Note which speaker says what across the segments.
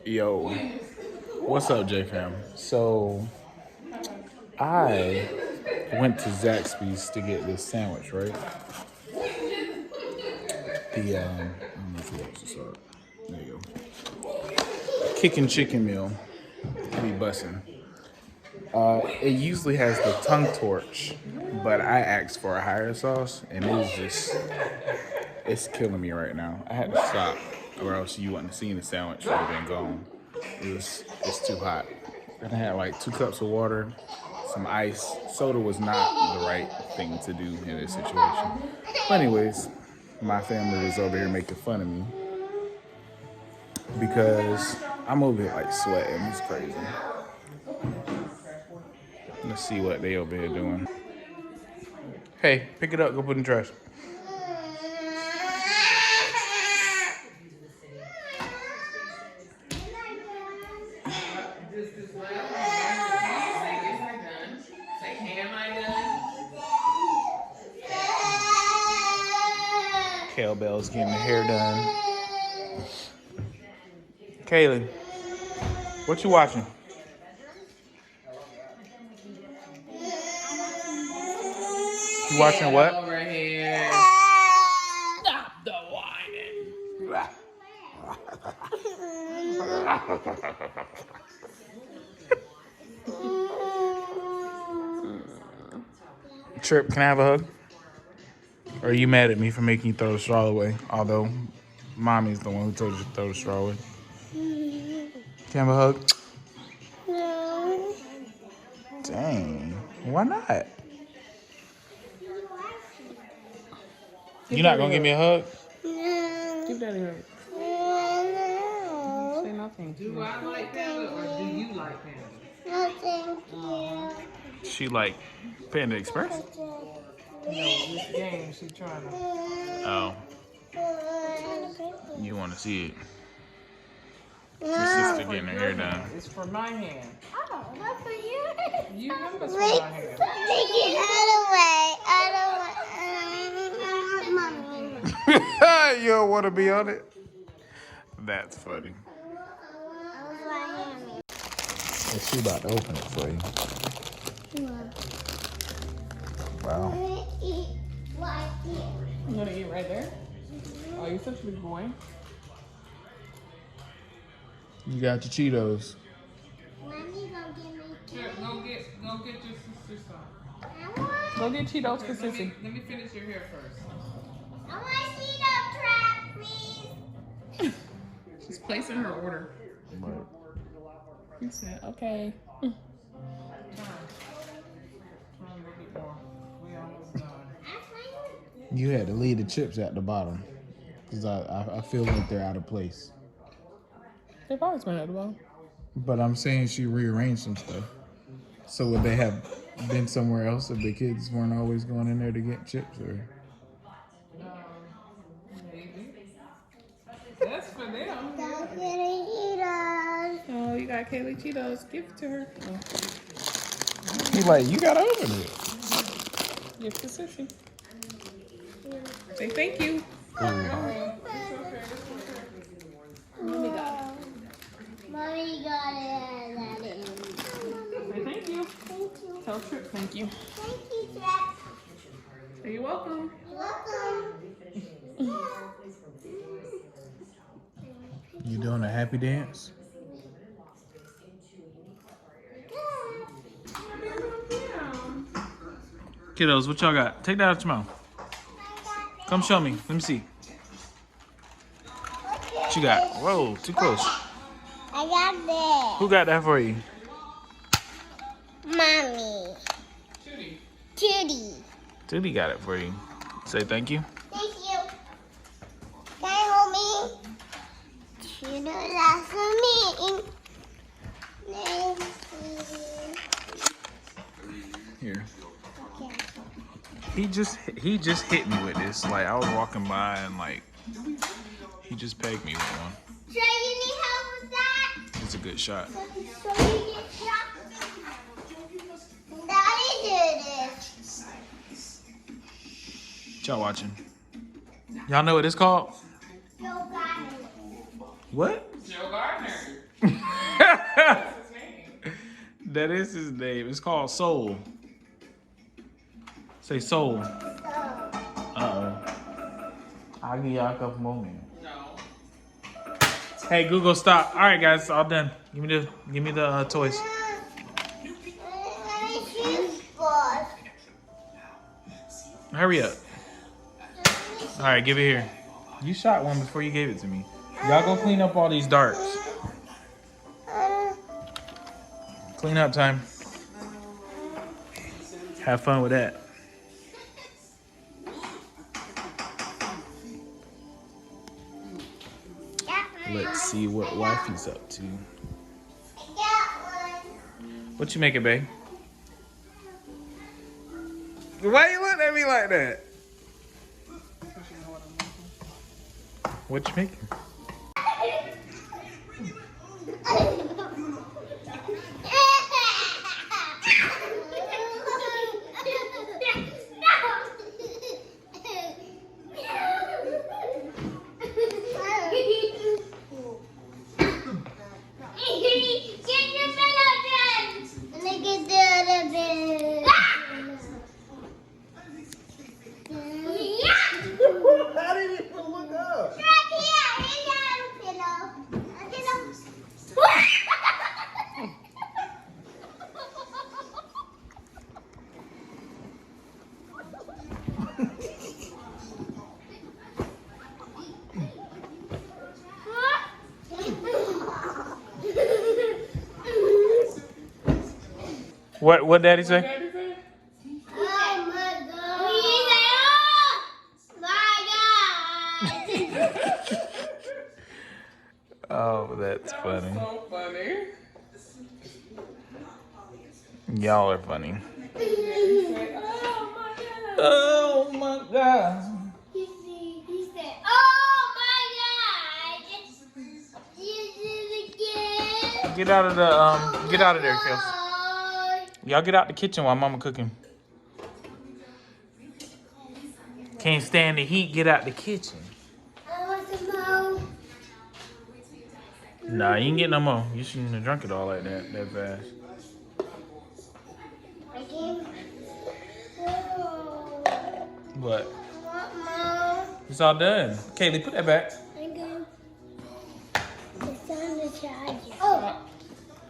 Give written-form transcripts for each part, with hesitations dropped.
Speaker 1: Yo, what's up, J fam? So I went to Zaxby's to get this sandwich, right? The I don't know if you guys saw it. There you go. Kickin' chicken meal. Be bussin'. It usually has the tongue torch, but I asked for a higher sauce, and it's killing me right now. I had to stop, or else you wouldn't have seen the sandwich would have been gone. It's too hot. And I had like 2 cups of water, some ice. Soda was not the right thing to do in this situation. But anyways, my family was over here making fun of me because I'm over here like sweating. It's crazy. Let's see what they over here doing. Hey, pick it up, go put it in the trash. Kale Bell's getting the hair done. Kaylee, what you watching? You watching what?
Speaker 2: Over here. Stop the whining.
Speaker 1: Trip, can I have a hug? Or are you mad at me for making you throw the straw away? Although, mommy's the one who told you to throw the straw away. Can I have a hug?
Speaker 3: No.
Speaker 1: Dang. Why not? You not gonna give me a hug?
Speaker 3: No.
Speaker 2: Give daddy a hug.
Speaker 3: No.
Speaker 2: Say nothing.
Speaker 4: Do I like panda or do you like panda?
Speaker 3: No, thank you.
Speaker 1: She like Panda Express?
Speaker 4: No, this game she trying to.
Speaker 1: Oh, you want to see it?
Speaker 3: No.
Speaker 1: Your sister getting her hair done.
Speaker 4: It's for my hand.
Speaker 3: Oh, that's for you.
Speaker 4: You know it's for
Speaker 3: Wait,
Speaker 4: my hand.
Speaker 3: take your head away. I don't want mommy.
Speaker 1: You don't want to be on it? That's funny. And she about to open it for you. Wow.
Speaker 2: You gonna eat right there? Oh, you're such a big boy.
Speaker 1: You got your Cheetos.
Speaker 4: Here, go get your sister some.
Speaker 2: Go get Cheetos for Sissy.
Speaker 4: Let me finish your hair first.
Speaker 3: I want Cheeto trap, please.
Speaker 2: She's placing her order. He said, okay.
Speaker 4: Turn a little bit more. We almost done.
Speaker 1: You had to leave the chips at the bottom. Because I feel like they're out of place.
Speaker 2: They've always been at the bottom.
Speaker 1: But I'm saying she rearranged some stuff. So would they have been somewhere else if the kids weren't always going in there to get chips? Or
Speaker 4: Maybe. That's for them.
Speaker 3: Don't get Cheetos.
Speaker 2: Oh, you got Kaylee Cheetos. Give it to her. Oh,
Speaker 1: he's like, you gotta open it.
Speaker 2: give it to Sissy. Say thank you.
Speaker 3: Mommy got it.
Speaker 2: Say thank you.
Speaker 3: Thank you.
Speaker 2: Tell Trip thank you.
Speaker 3: Thank you, Jack.
Speaker 2: Say you're welcome.
Speaker 3: Welcome.
Speaker 1: You doing a happy dance? Kiddos, what y'all got? Take that out your mouth. Come show me. Let me see. What you got? Whoa, too close.
Speaker 3: I got this.
Speaker 1: Who got that for you?
Speaker 3: Mommy. Judy.
Speaker 1: Judy got it for you. Say thank you.
Speaker 3: Thank you. Can you hold me? Judy, that's for me.
Speaker 1: Here.
Speaker 3: Okay.
Speaker 1: He just hit me with this. Like I was walking by and like he just pegged me with one.
Speaker 3: Sure, you need help with that?
Speaker 1: It's a good shot.
Speaker 3: So you get shot? Daddy did it.
Speaker 1: What y'all watching? Y'all know what it's called?
Speaker 3: Joe got it.
Speaker 1: What?
Speaker 4: Joe Gardner.
Speaker 1: That is his name. It's called Soul. Say Soul. I'll give y'all a couple more minutes.
Speaker 4: No.
Speaker 1: Hey Google, stop. All right, guys, all done. Give me the toys. Hurry up. All right, give it here. You shot one before you gave it to me. Y'all go clean up all these darts. Clean up time. Have fun with that. Let's see what wifey's up to. What you making, babe? Why you looking at me like that? What you making? How did it look up? What daddy say?
Speaker 4: Daddy said?
Speaker 3: Oh my God.
Speaker 1: Oh, that's
Speaker 4: That
Speaker 1: funny.
Speaker 4: was so funny.
Speaker 1: Y'all are funny.
Speaker 4: He said, oh my God.
Speaker 1: Oh my God.
Speaker 3: He said, oh my God. You did it again.
Speaker 1: Get out of there, Kels. Y'all get out the kitchen while mama cooking. Can't stand the heat, get out the kitchen.
Speaker 3: I want some more.
Speaker 1: Nah, you ain't get no more. You shouldn't have drunk it all like that fast.
Speaker 3: I came.
Speaker 1: What?
Speaker 3: I want more.
Speaker 1: It's all done. Kaylee, put that back.
Speaker 3: I'm going. It's on the charger. Oh,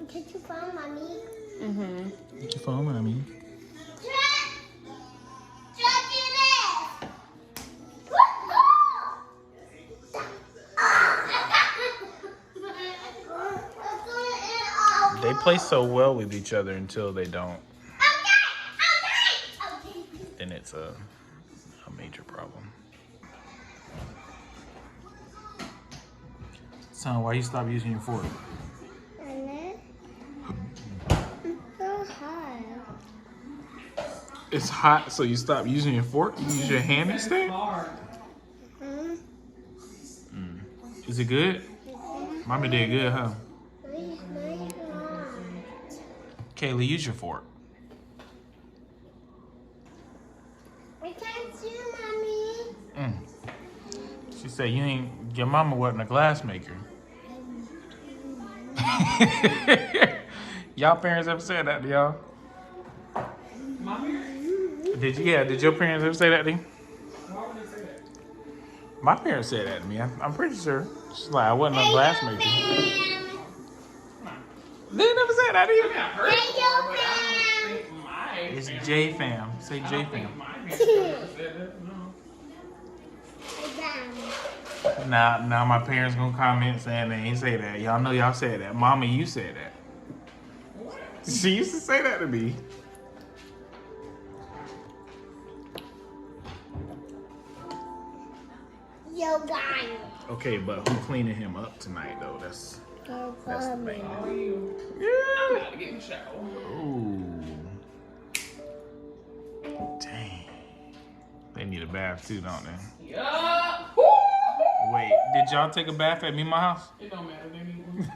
Speaker 3: did you find mommy?
Speaker 4: Mm-hmm.
Speaker 1: Get your phone, mommy. They play so well with each other until they don't. Then it's a major problem. Son, why you stop using your fork?
Speaker 3: So hot.
Speaker 1: It's hot, so you stop using your fork? You use your hand instead?
Speaker 4: Hard.
Speaker 1: Is it good? Mommy did good, huh? Kaylee, use your fork.
Speaker 3: I can't see mommy.
Speaker 1: She said your mama wasn't a glass maker. Y'all parents ever said that to y'all?
Speaker 4: Mommy?
Speaker 1: Did your parents ever say that to you?
Speaker 4: Why would they say that?
Speaker 1: My parents said that to me. I'm pretty sure. She's like, I wasn't a glass maker. They never said that
Speaker 4: I mean,
Speaker 1: either.
Speaker 4: I heard it before, but I don't think mine.
Speaker 1: It's J fam. Say
Speaker 4: I
Speaker 1: J
Speaker 4: don't think
Speaker 1: fam.
Speaker 4: my parents ever said that. No.
Speaker 1: Now my parents gonna comment saying they ain't say that. Y'all know y'all said that. Mama, you said that.
Speaker 4: What?
Speaker 1: She used to say that to me.
Speaker 3: Yo, guys.
Speaker 1: Okay, but who cleaning him up tonight though? That's the main
Speaker 4: How are
Speaker 1: thing.
Speaker 4: you? I'm
Speaker 1: Yeah.
Speaker 4: about to get in the shower.
Speaker 1: Ooh. Dang. They need a bath too, don't they?
Speaker 4: Yeah.
Speaker 1: Wait, did y'all take a bath at me in my house?
Speaker 4: It don't matter. They need one.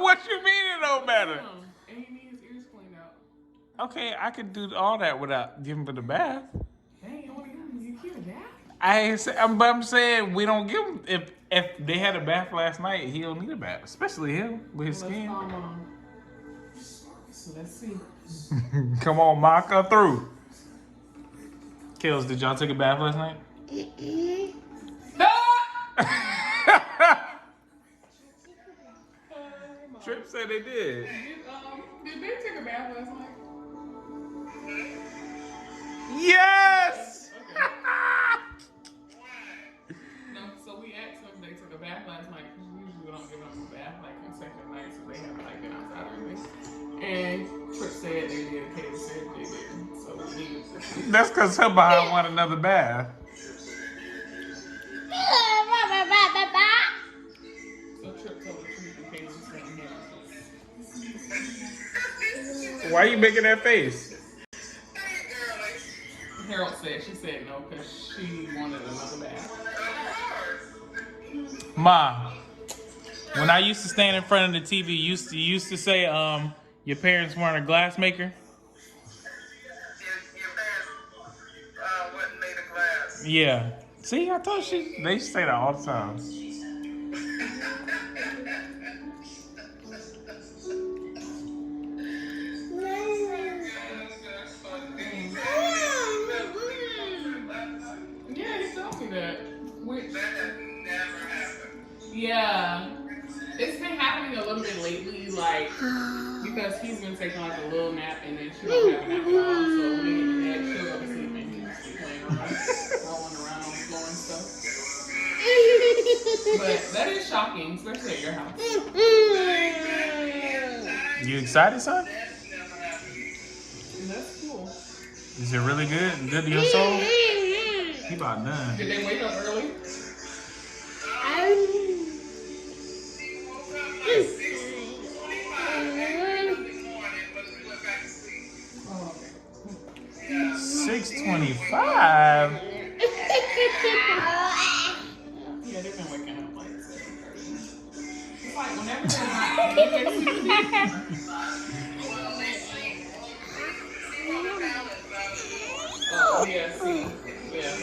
Speaker 1: What you mean it don't matter?
Speaker 4: And he needs his ears cleaned out.
Speaker 1: Okay, I could do all that without giving him the bath.
Speaker 4: Dang, you want to give him you give him that?
Speaker 1: But I'm saying we don't give him if they had a bath last night, he don't need a bath, especially him with his
Speaker 4: Let's
Speaker 1: skin.
Speaker 2: So let's see.
Speaker 1: Come on, Ma, come through. Kels, did y'all take a bath last night? Trip said they did.
Speaker 2: Did they take a bath last night?
Speaker 1: Yes!
Speaker 2: Okay. No, so we asked them if they took a bath last night because usually we don't give them a bath like consecutive nights so they haven't like been outside or anything. And Trip said they did. Katie said they didn't. So we needed to.
Speaker 1: That's because her behind want another bath.
Speaker 2: So Trip told the truth and Katie was saying here.
Speaker 1: Why you making that face?
Speaker 2: Harold said, she said no because she wanted another bath.
Speaker 1: Ma, when I used to stand in front of the TV, you used to say your parents weren't a glass maker?
Speaker 5: Your parents wasn't made of glass.
Speaker 1: Yeah. See, I told you. They used to say that all the time.
Speaker 2: Yeah, he told me that. Which,
Speaker 5: That has never happened.
Speaker 2: yeah. It's been happening a little bit lately, like, because he's been taking like a little nap and then she don't have a nap at all. So when he get in bed, she'll go to sleep and he'll just be playing around, rolling around on the floor and stuff. But that is shocking, especially at your house.
Speaker 1: You excited, son?
Speaker 2: And that's cool.
Speaker 1: Is it really good? Good to your soul? He about done.
Speaker 2: Did they wake up early?
Speaker 5: She woke up like 6:25 every morning, but we went back to sleep.
Speaker 2: Oh, okay.
Speaker 5: Yeah.
Speaker 1: 6:25.
Speaker 2: Yeah, they've been waking up like 7:30. It's like whenever they're not oh, yeah, see. Yeah.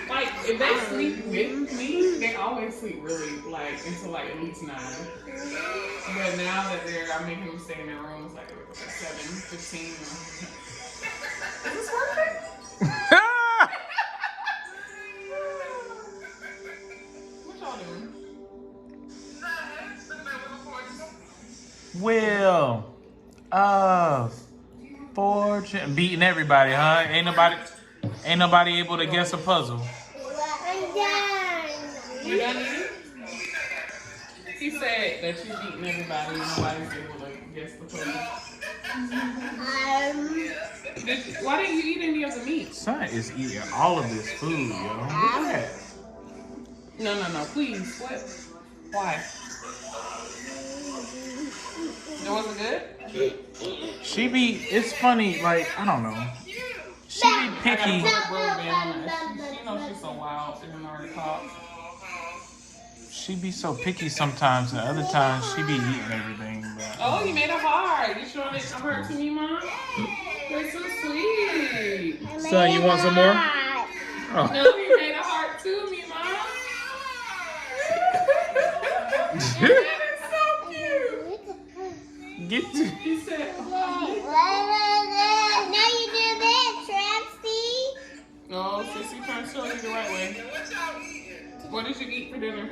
Speaker 2: Like, if they sleep with me, they always sleep really, like, until like at least 9. But now that I'm making them stay in their rooms, like, at 7:15. Is this working? What y'all doing?
Speaker 1: Will. Fortune. Beating everybody, huh? Ain't nobody able to guess a puzzle.
Speaker 2: You done eating? He said that you beating everybody and nobody's able to guess the puzzle. Why didn't you eat any of the meat?
Speaker 1: Son is eating all of this food, yo. Look at that.
Speaker 2: No, please. What? Why? It wasn't good?
Speaker 1: It's funny, like, I don't know. She be
Speaker 2: I gotta
Speaker 1: picky.
Speaker 2: put a rubber band on that. She knows she's so wild. She didn't already talk.
Speaker 1: She be so picky sometimes, and other times she be eating everything. But
Speaker 2: Oh, you made a heart. You showing it a heart to me, Mom? That's so sweet.
Speaker 1: son, you want some more? Oh.
Speaker 2: No, you made a heart to me, Mom. That is so cute.
Speaker 1: Get to.
Speaker 2: He said,
Speaker 3: Now you do this, Trapsy.
Speaker 2: no, Sissy trying to show you the right way.
Speaker 5: What y'all eating?
Speaker 2: What did you eat for dinner?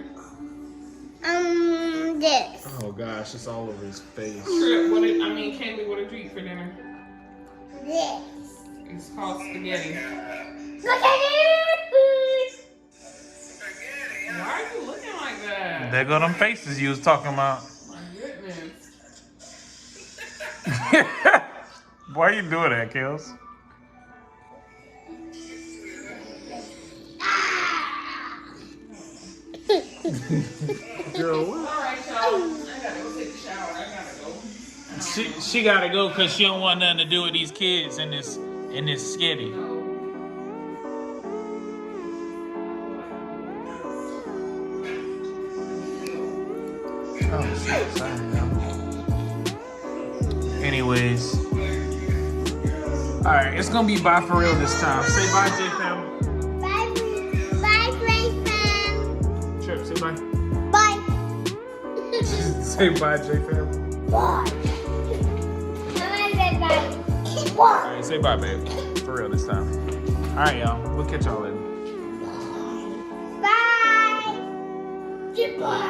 Speaker 3: This.
Speaker 1: Oh gosh, it's all over his face.
Speaker 2: Trip, Candy, what did you eat for dinner?
Speaker 3: This.
Speaker 2: It's called spaghetti.
Speaker 3: Look at it.
Speaker 2: Why are you looking like that?
Speaker 1: There go them faces you was talking about.
Speaker 2: My goodness.
Speaker 1: Why you doing that, Kels? Girl, what?
Speaker 2: All right, y'all. I gotta go take a shower. I gotta go.
Speaker 1: She gotta go because she don't want nothing to do with these kids in this skitty. Oh shit, sorry, y'all. Anyways. Alright, it's gonna be bye for real this time. Say bye, J fam.
Speaker 3: Bye, Play Fam.
Speaker 1: Trip, say bye.
Speaker 3: Bye.
Speaker 1: Say bye, J fam.
Speaker 3: Bye. Bye.
Speaker 1: All right, say bye, babe. For real this time. All right, y'all. We'll catch y'all later.
Speaker 3: Bye. Goodbye.